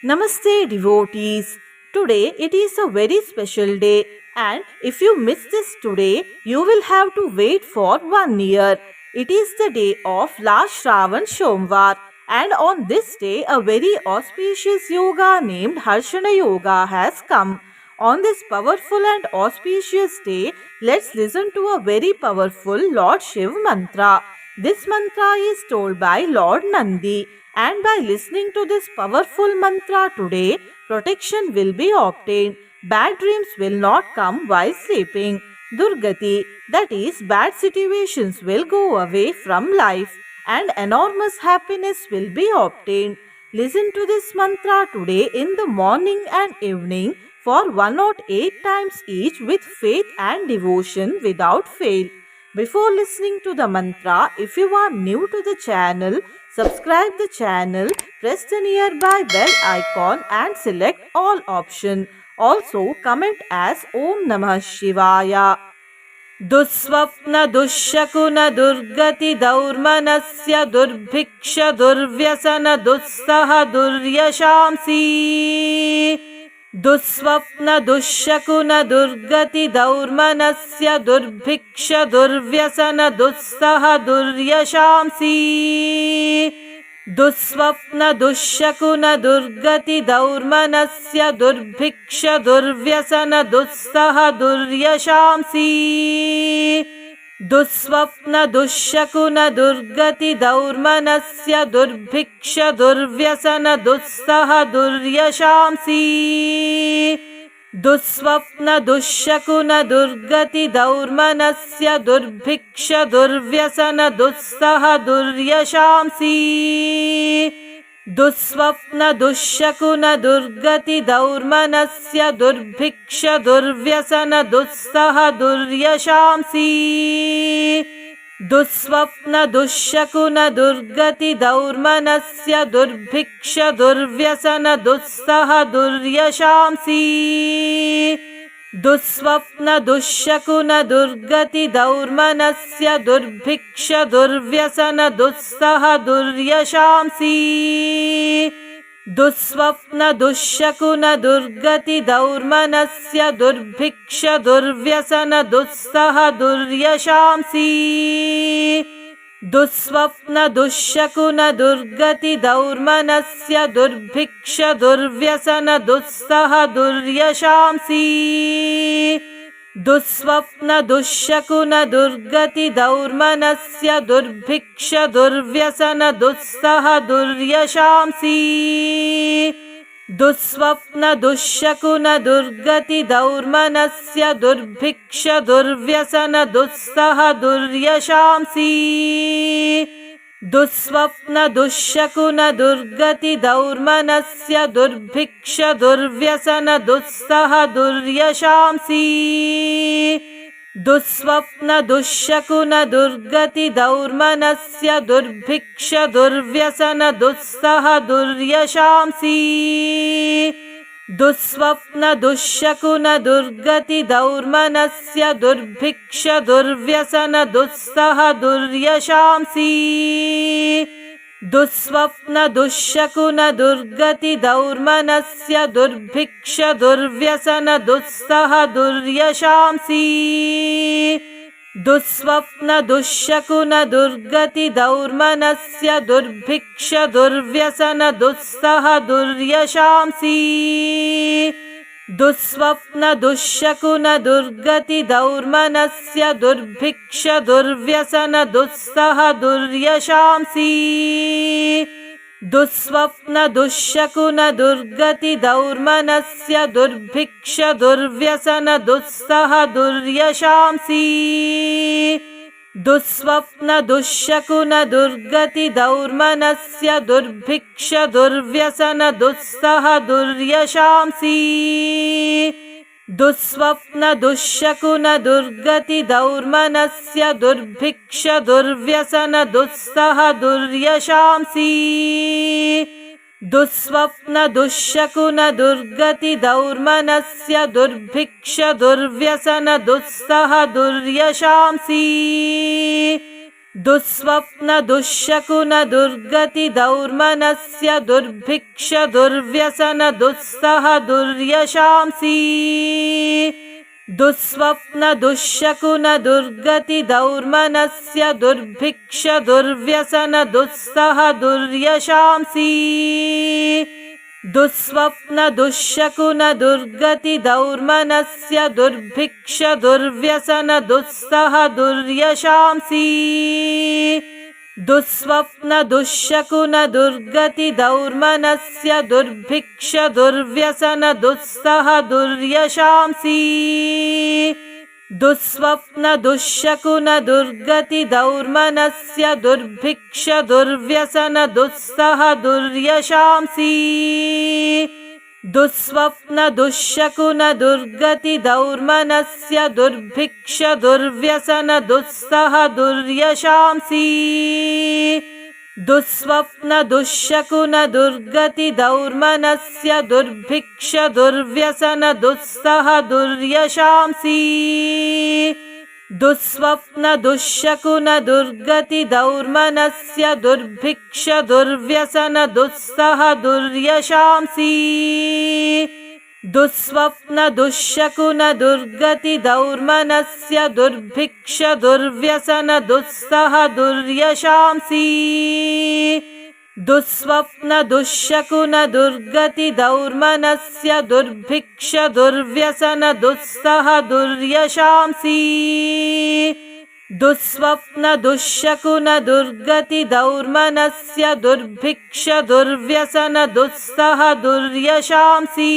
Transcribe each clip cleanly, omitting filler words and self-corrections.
Namaste, devotees. Today it is a very special day, and if you miss this today, you will have to wait for 1 year. It is the day of last Shravan Somvar, and on this day, a very auspicious yoga named Harshana Yoga has come. On this powerful and auspicious day, let's listen to a very powerful Lord Shiv mantra. This mantra is told by Lord Nandi. And by listening to this powerful mantra today, protection will be obtained. Bad dreams will not come while sleeping. Durgati, that is, bad situations will go away from life and enormous happiness will be obtained. Listen to this mantra today in the morning and evening for 108 times each with faith and devotion without fail. Before listening to the mantra, if you are new to the channel, subscribe the channel, press the nearby bell icon and select all option. Also comment as Om Namah Shivaya. दुःस्वप्न दुःशकुन दुर्गति दौर्मनस्य दुर्भिक्ष दुर्व्यसन दुस्सह दुर्यशांसी दुःस्वप्न दुःशकुन दुर्गति दौर्मनस्य दुर्भिक्ष दुर्व्यसन दुस्सह दुर्यशांसी दुःस्वप्न दुःशकुन दुर्गति दौर्मनस्य दुर्भिक्ष दुर्व्यसन दुस्सह दुर्यशांसी दुःस्वप्न दुःशकुन दुर्गति दौर्मनस्य दुर्भिक्ष दुर्व्यसन दुस्सह दुर्यशांसी दुःस्वप्न दुःशकुन दुर्गति दौर्मनस्य दुर्भिक्ष दुर्व्यसन दुस्सह दुर्यशांसी दुःस्वप्न दुःशकुन दुर्गति दौर्मनस्य दुर्भिक्ष दुर्व्यसन दुस्सह दुर्यशांसी दुःस्वप्न दुःशकुन दुर्गति दौर्मनस्य दुर्भिक्ष दुर्व्यसन दुस्सह दुर्यशांसी दुःस्वप्न दुःशकुन दुर्गति दौर्मनस्य दुर्भिक्ष दुर्व्यसन दुस्सह दुर्यशांसी दुःस्वप्न दुःशकुन दुर्गति दौर्मनस्य दुर्भिक्ष दुर्व्यसन दुस्सह दुर्यशांसी दुःस्वप्न दुःशकुन दुर्गति दौर्मनस्य दुर्भिक्ष दुर्व्यसन दुस्सह दुर्यशांसी दुःस्वप्न दुःशकुन दुर्गति दौर्मनस्य दुर्भिक्ष दुर्व्यसन दुस्सह दुर्यशांसी दुःस्वप्न दुःशकुन दुर्गति दौर्मनस्य दुर्भिक्ष दुर्व्यसन दुस्सह दुर्यशांसी दुःस्वप्न दुःशकुन दुर्गति दौर्मनस्य दुर्भिक्ष दुर्व्यसन दुस्सह दुर्यशांसी दुःस्वप्न दुःशकुन दुर्गति दौर्मनस्य दुर्भिक्ष दुर्व्यसन दुस्सह दुर्यशांसी दुःस्वप्न दुःशकुन दुर्गति दौर्मनस्य दुर्भिक्ष दुर्व्यसन दुस्सह दुर्यशांसी दुःस्वप्न दुःशकुन दुर्गति दौर्मनस्य दुर्भिक्ष दुर्व्यसन दुस्सह दुर्यशांसी दुःस्वप्न दुःशकुन दुर्गति दौर्मनस्य दुर्भिक्ष दुर्व्यसन दुस्सह दुर्यशांसी दुःस्वप्न दुःशकुन दुर्गति दौर्मनस्य दुर्भिक्ष दुर्व्यसन दुस्सह दुर्यशांसी दुःस्वप्न दुःशकुन दुर्गति दौर्मनस्य दुर्भिक्ष दुर्व्यसन दुस्सह दुर्यशांसी दुःस्वप्न दुःशकुन दुर्गति दौर्मनस्य दुर्भिक्ष दुर्व्यसन दुस्सह दुर्यशांसी दुःस्वप्न दुःशकुन दुर्गति दौर्मनस्य दुर्भिक्ष दुर्व्यसन दुस्सह दुर्यशांसी दुःस्वप्न दुःशकुन दुर्गति दौर्मनस्य दुर्भिक्ष दुर्व्यसन दुस्सह दुर्यशांसी दुःस्वप्न दुःशकुन दुर्गति दौर्मनस्य दुर्भिक्ष दुर्व्यसन दुस्सह दुर्यशांसि दुःस्वप्न दुःशकुन दुर्गति दौर्मनस्य दुर्भिक्ष दुर्व्यसन दुस्सह दुर्यशांसि दुःस्वप्न दुःशकुन दुर्गति दौर्मनस्य दुर्भिक्ष दुर्व्यसन दुस्सह दुर्यशांसि दुःस्वप्न दुःशकुन दुर्गति दौर्मनस्य दुर्भिक्ष दुर्व्यसन दुस्सह दुर्यशांसि दुःस्वप्न दुःशकुन दुर्गति दौर्मनस्य दुर्भिक्ष दुर्व्यसन दुस्सह दुर्यशांसि दुःस्वप्न दुःशकुन दुर्गति दौर्मनस्य दुर्भिक्ष दुर्व्यसन दुस्सह दुर्यशांसि दुःस्वप्न दुःशकुन दुर्गति दौर्मनस्य दुर्भिक्ष दुर्व्यसन दुस्सह दुर्यशांसि दुःस्वप्न दुःशकुन दुर्गति दौर्मनस्य दुर्भिक्ष दुर्व्यसन दुस्सह दुर्यशांसि दुःस्वप्न दुःशकुन दुर्गति दौर्मनस्य दुर्भिक्ष दुर्व्यसन दुस्सह दुर्यशांसि दुःस्वप्न दुःशकुन दुर्गति दौर्मनस्य दुर्भिक्ष दुर्व्यसन दुस्सह दुर्यशांसि दुःस्वप्न दुःशकुन दुर्गति दौर्मनस्य दुर्भिक्ष दुर्व्यसन दुस्सह दुर्यशांसि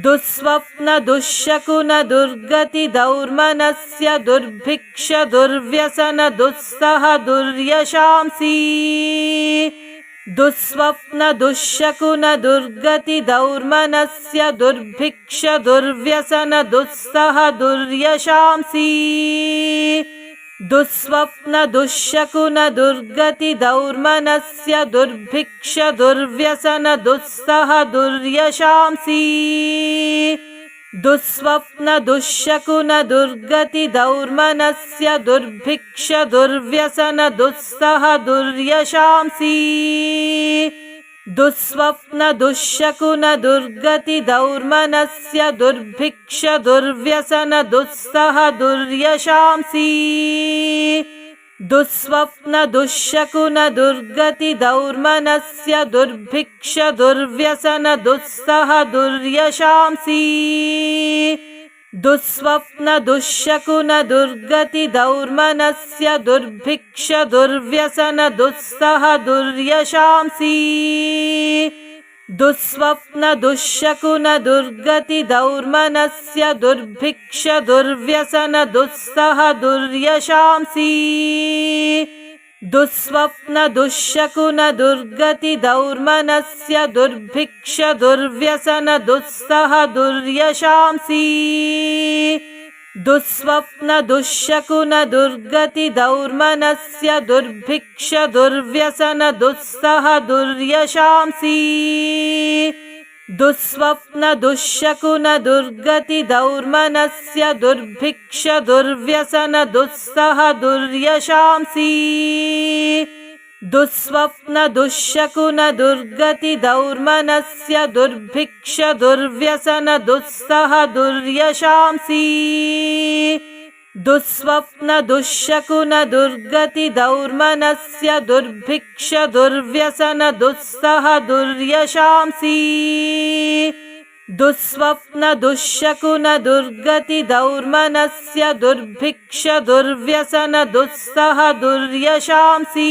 दुःस्वप्न दुःशकुन दुर्गति दौर्मनस्य दुर्भिक्ष दुर्व्यसन दुस्सह दुर्यशांसि दुःस्वप्न दुःशकुन दुर्गति दौर्मनस्य दुर्भिक्ष दुर्व्यसन दुस्सह दुर्यशांसि दुःस्वप्न दुःशकुन दुर्गति दौर्मनस्य दुर्भिक्ष दुर्व्यसन दुस्सह दुर्यशांसि दुःस्वप्न दुःशकुन दुर्गति दौर्मनस्य दुर्भिक्ष दुर्व्यसन दुस्सह दुर्यशांसि दुःस्वप्न दुःशकुन दुर्गति दौर्मनस्य दुर्भिक्ष दुर्व्यसन दुस्सह दुर्यशांसि दुःस्वप्न दुःशकुन दुर्गति दौर्मनस्य दुर्भिक्ष दुर्व्यसन दुस्सह दुर्यशांसि दुःस्वप्न दुःशकुन दुर्गति दौर्मनस्य दुर्भिक्ष दुर्व्यसन दुस्सह दुर्यशांसि दुःस्वप्न दुःशकुन दुर्गति दौर्मनस्य दुर्भिक्ष दुर्व्यसन दुस्सह दुर्यशांसि दुःस्वप्न दुःशकुन दुर्गति दौर्मनस्य दुर्भिक्ष दुर्व्यसन दुस्सह दुर्यशांसि दुःस्वप्न दुःशकुन दुर्गति दौर्मनस्य दुर्भिक्ष दुर्व्यसन दुस्सह दुर्यशांसि दुःस्वप्न दुःशकुन दुर्गति दौर्मनस्य दुर्भिक्ष दुर्व्यसन दुस्सह दुर्यशांसि दुःस्वप्न दुःशकुन दुर्गति दौर्मनस्य दुर्भिक्ष दुर्व्यसन दुस्सह दुर्यशांसि दुःस्वप्न दुःशकुन दुर्गति दौर्मनस्य दुर्भिक्ष दुर्व्यसन दुस्सह दुर्यशांसि दुःस्वप्न दुःशकुन दुर्गति दौर्मनस्य दुर्भिक्ष दुर्व्यसन दुस्सह दुर्यशांसि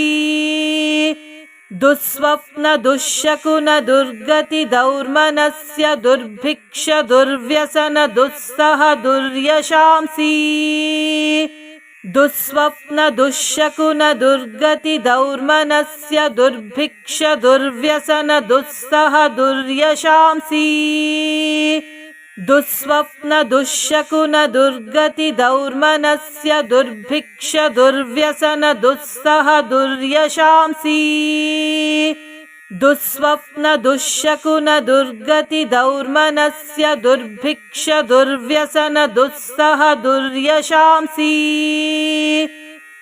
दुःस्वप्न दुःशकुन दुर्गति दौर्मनस्य दुर्भिक्ष दुर्व्यसन दुस्सह दुर्यशांसि दुःस्वप्न दुःशकुन दुर्गति दौर्मनस्य दुर्भिक्ष दुर्व्यसन दुस्सह दुर्यशांसि दुःस्वप्न दुःशकुन दुर्गति दौर्मनस्य दुर्भिक्ष दुर्व्यसन दुस्सह दुर्यशांसि दुःस्वप्न दुःशकुन दुर्गति दौर्मनस्य दुर्भिक्ष दुर्व्यसन दुस्सह दुर्यशांसि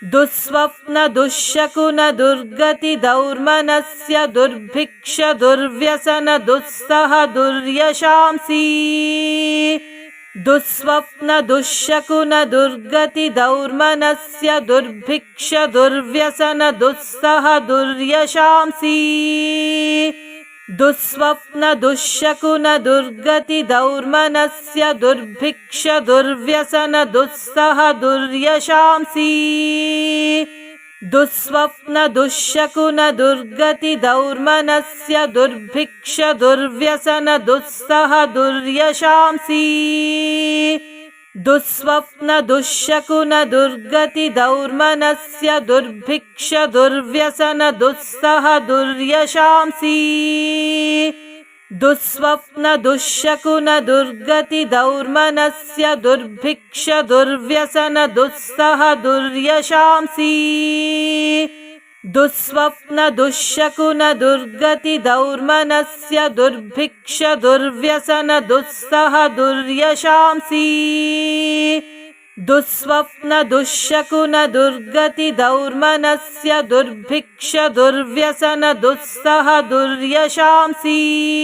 दुःस्वप्न दुःशकुन दुर्गति दौर्मनस्य दुर्भिक्ष दुर्व्यसन दुस्सह दुर्यशांसि दुःस्वप्न दुःशकुन दुर्गति दौर्मनस्य दुर्भिक्ष दुर्व्यसन दुस्सह दुर्यशांसि दुःस्वप्न दुःशकुन दुर्गति दौर्मनस्य दुर्भिक्ष दुर्व्यसन दुस्सह दुर्यशांसि दुःस्वप्न दुःशकुन दुर्गति दौर्मनस्य दुर्भिक्ष दुर्व्यसन दुस्सह दुर्यशांसि दुःस्वप्न दुःशकुन दुर्गति दौर्मनस्य दुर्भिक्ष दुर्व्यसन दुस्सह दुर्यशांसि दुःस्वप्न दुःशकुन दुर्गति दौर्मनस्य दुर्भिक्ष दुर्व्यसन दुस्सह दुर्यशांसि दुःस्वप्न दुःशकुन दुर्गति दौर्मनस्य दुर्भिक्ष दुर्व्यसन दुस्सह दुर्यशांसि दुःस्वप्न दुःशकुन दुर्गति दौर्मनस्य दुर्भिक्ष दुर्व्यसन दुस्सह दुर्यशांसि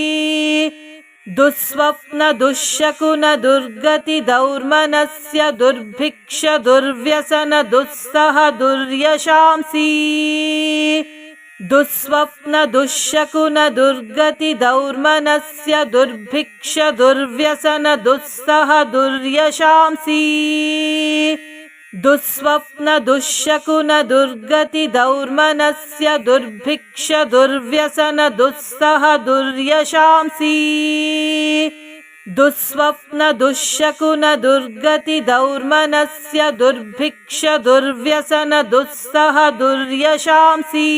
दुःस्वप्न दुःशकुन दुर्गति दौर्मनस्य दुर्भिक्ष दुर्व्यसन दुस्सह दुर्यशांसि दुःस्वप्न दुःशकुन दुर्गति दौर्मनस्य दुर्भिक्ष दुर्व्यसन दुस्सह दुर्यशांसि दुःस्वप्न दुःशकुन दुर्गति दौर्मनस्य दुर्भिक्ष दुर्व्यसन दुस्सह दुर्यशांसि दुःस्वप्न दुःशकुन दुर्गति दौर्मनस्य दुर्भिक्ष दुर्व्यसन दुस्सह दुर्यशांसि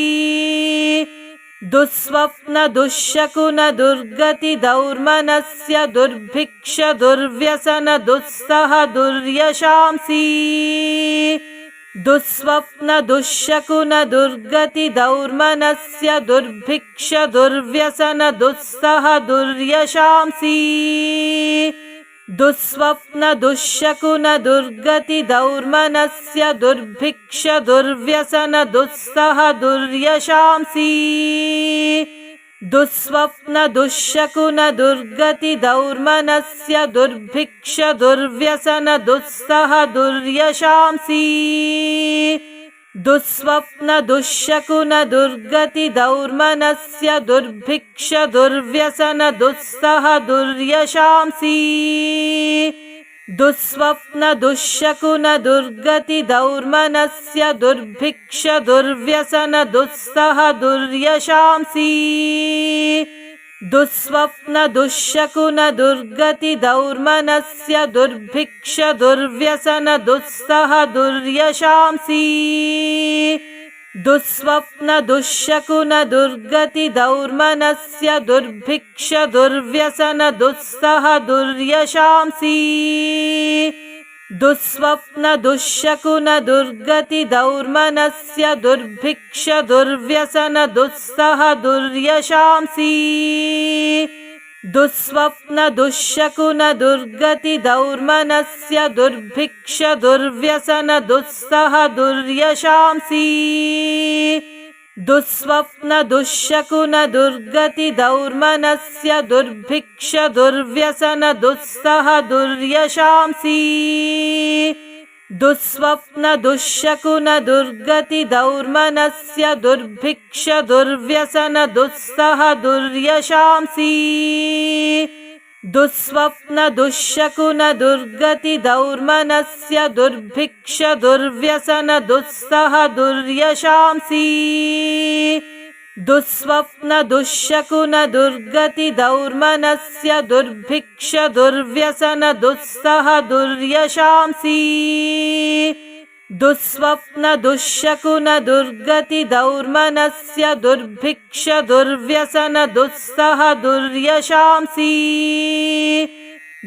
दुःस्वप्न दुःशकुन दुर्गति दौर्मनस्य दुर्भिक्ष दुर्व्यसन दुस्सह दुर्यशांसि दुःस्वप्न दुःशकुन दुर्गति दौर्मनस्य दुर्भिक्ष दुर्व्यसन दुस्सह दुर्यशांसि दुःस्वप्न दुःशकुन दुर्गति दौर्मनस्य दुर्भिक्ष दुर्व्यसन दुस्सह दुर्यशांसि दुःस्वप्न दुःशकुन दुर्गति दौर्मनस्य दुर्भिक्ष दुर्व्यसन दुस्सह दुर्यशांसि दुःस्वप्न दुःशकुन दुर्गति दौर्मनस्य दुर्भिक्ष दुर्व्यसन दुस्सह दुर्यशांसि दुःस्वप्न दुःशकुन दुर्गति दौर्मनस्य दुर्भिक्ष दुर्व्यसन दुस्सह दुर्यशांसि दुःस्वप्न दुःशकुन दुर्गति दौर्मनस्य दुर्भिक्ष दुर्व्यसन दुस्सह दुर्यशांसि दुःस्वप्न दुःशकुन दुर्गति दौर्मनस्य दुर्भिक्ष दुर्व्यसन दुस्सह दुर्यशांसि दुःस्वप्न दुःशकुन दुर्गति दौर्मनस्य दुर्भिक्ष दुर्व्यसन दुस्सह दुर्यशांसि दुःस्वप्न दुःशकुन दुर्गति दौर्मनस्य दुर्भिक्ष दुर्व्यसन दुस्सह दुर्यशांसि दुःस्वप्न दुःशकुन दुर्गति दौर्मनस्य दुर्भिक्ष दुर्व्यसन दुस्सह दुर्यशांसि दुःस्वप्न दुःशकुन दुर्गति दौर्मनस्य दुर्भिक्ष दुर्व्यसन दुस्सह दुर्यशांसि दुःस्वप्न दुःशकुन दुर्गति दौर्मनस्य दुर्भिक्ष दुर्व्यसन दुस्सह दुर्यशांसि दुःस्वप्न दुःशकुन दुर्गति दौर्मनस्य दुर्भिक्ष दुर्व्यसन दुस्सह दुर्यशांसि दुःस्वप्न दुःशकुन दुर्गति दौर्मनस्य दुर्भिक्ष दुर्व्यसन दुस्सह दुर्यशांसि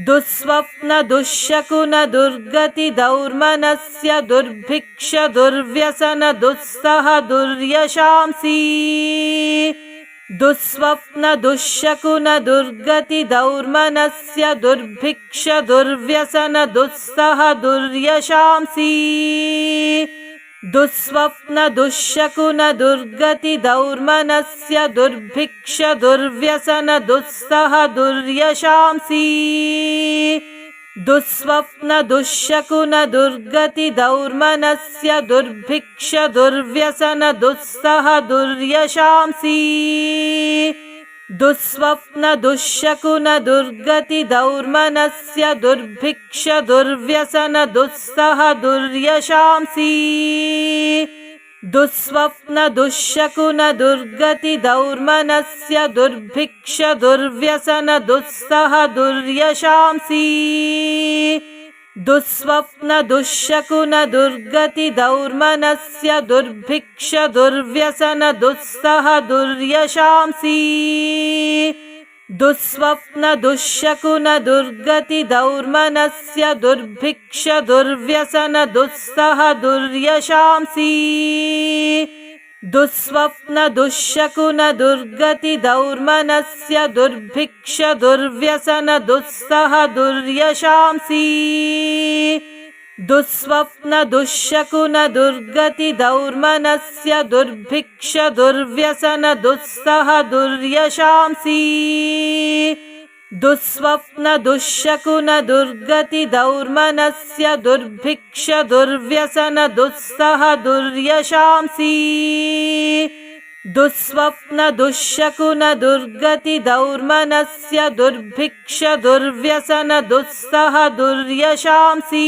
दुःस्वप्न दुःशकुन दुर्गति दौर्मनस्य दुर्भिक्ष दुर्व्यसन दुस्सह दुर्यशांसि दुःस्वप्न दुःशकुन दुर्गति दौर्मनस्य दुर्भिक्ष दुर्व्यसन दुस्सह दुर्यशांसि दुःस्वप्न दुःशकुन दुर्गति दौर्मनस्य दुर्भिक्ष दुर्व्यसन दुस्सह दुर्यशांसि दुःस्वप्न दुःशकुन दुर्गति दौर्मनस्य दुर्भिक्ष दुर्व्यसन दुस्सह दुर्यशांसि दुःस्वप्न दुःशकुन दुर्गति दौर्मनस्य दुर्भिक्ष दुर्व्यसन दुस्सह दुर्यशांसि दुःस्वप्न दुःशकुन दुर्गति दौर्मनस्य दुर्भिक्ष दुर्व्यसन दुस्सह दुर्यशांसि दुःस्वप्न दुःशकुन दुर्गति दौर्मनस्य दुर्भिक्ष दुर्व्यसन दुस्सह दुर्यशांसि दुःस्वप्न दुःशकुन दुर्गति दौर्मनस्य दुर्भिक्ष दुर्व्यसन दुस्सह दुर्यशांसि दुःस्वप्न दुःशकुन दुर्गति दौर्मनस्य दुर्भिक्ष दुर्व्यसन दुस्सह दुर्यशांसि दुःस्वप्न दुःशकुन दुर्गति दौर्मनस्य दुर्भिक्ष दुर्व्यसन दुस्सह दुर्यशांसि दुःस्वप्न दुःशकुन दुर्गति दौर्मनस्य दुर्भिक्ष दुर्व्यसन दुस्सह दुर्यशांसि दुःस्वप्न दुःशकुन दुर्गति दौर्मनस्य दुर्भिक्ष दुर्व्यसन दुस्सह दुर्यशांसि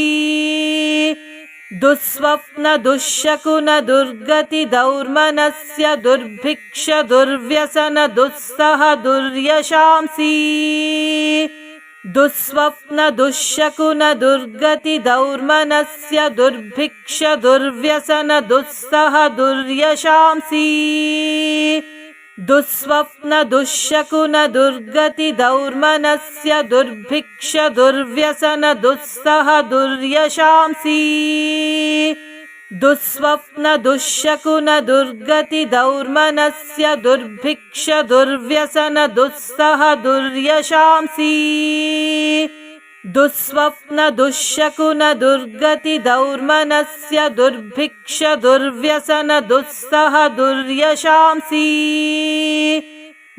दुःस्वप्न दुःशकुन दुर्गति दौर्मनस्य दुर्भिक्ष दुर्व्यसन दुस्सह दुर्यशांसि दुःस्वप्न दुःशकुन दुर्गति दौर्मनस्य दुर्भिक्ष दुर्व्यसन दुस्सह दुर्यशांसि दुःस्वप्न दुःशकुन दुर्गति दौर्मनस्य दुर्भिक्ष दुर्व्यसन दुस्सह दुर्यशांसि दुःस्वप्न दुःशकुन दुर्गति दौर्मनस्य दुर्भिक्ष दुर्व्यसन दुस्सह दुर्यशांसि दुःस्वप्न दुःशकुन दुर्गति दौर्मनस्य दुर्भिक्ष दुर्व्यसन दुस्सह दुर्यशांसि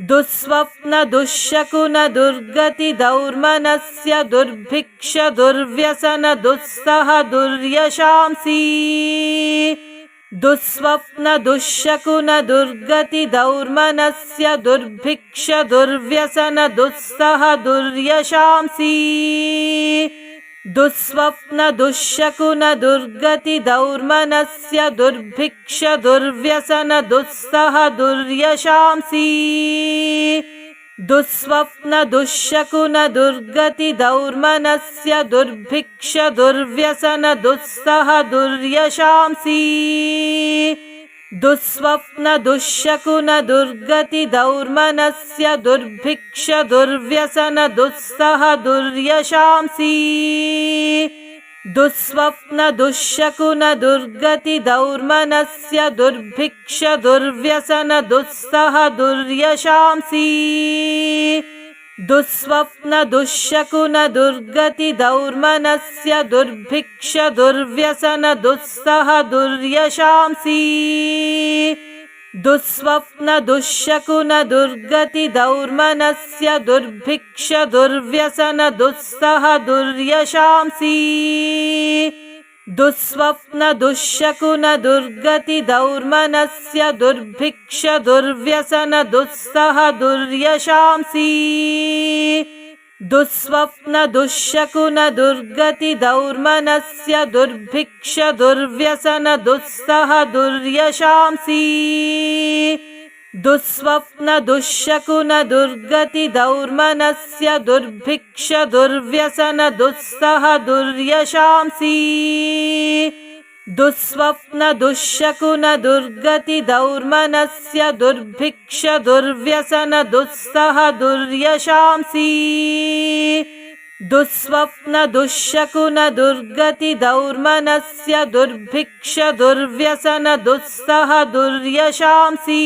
दुःस्वप्न दुःशकुन दुर्गति दौर्मनस्य दुर्भिक्ष दुर्व्यसन दुस्सह दुर्यशांसि दुःस्वप्न दुःशकुन दुर्गति दौर्मनस्य दुर्भिक्ष दुर्व्यसन दुस्सह दुर्यशांसि दुःस्वप्न दुःशकुन दुर्गति दौर्मनस्य दुर्भिक्ष दुर्व्यसन दुस्सह दुर्यशांसि दुःस्वप्न दुःशकुन दुर्गति दौर्मनस्य दुर्भिक्ष दुर्व्यसन दुस्सह दुर्यशांसि दुःस्वप्न दुःशकुन दुर्गति दौर्मनस्य दुर्भिक्ष दुर्व्यसन दुस्सह दुर्यशांसि दुःस्वप्न दुःशकुन दुर्गति दौर्मनस्य दुर्भिक्ष दुर्व्यसन दुस्सह दुर्यशांसि दुःस्वप्न दुःशकुन दुर्गति दौर्मनस्य दुर्भिक्ष दुर्व्यसन दुस्सह दुर्यशांसि दुःस्वप्न दुःशकुन दुर्गति दौर्मनस्य दुर्भिक्ष दुर्व्यसन दुस्सह दुर्यशांसि दुःस्वप्न दुःशकुन दुर्गति दौर्मनस्य दुर्भिक्ष दुर्व्यसन दुस्सह दुर्यशांसि दुःस्वप्न दुःशकुन दुर्गति दौर्मनस्य दुर्भिक्ष दुर्व्यसन दुस्सह दुर्यशांसि दुःस्वप्न दुःशकुन दुर्गति दौर्मनस्य दुर्भिक्ष दुर्व्यसन दुस्सह दुर्यशांसि दुःस्वप्न दुःशकुन दुर्गति दौर्मनस्य दुर्भिक्ष दुर्व्यसन दुस्सह दुर्यशांसि दुःस्वप्न दुःशकुन दुर्गति दौर्मनस्य दुर्भिक्ष दुर्व्यसन दुस्सह दुर्यशांसि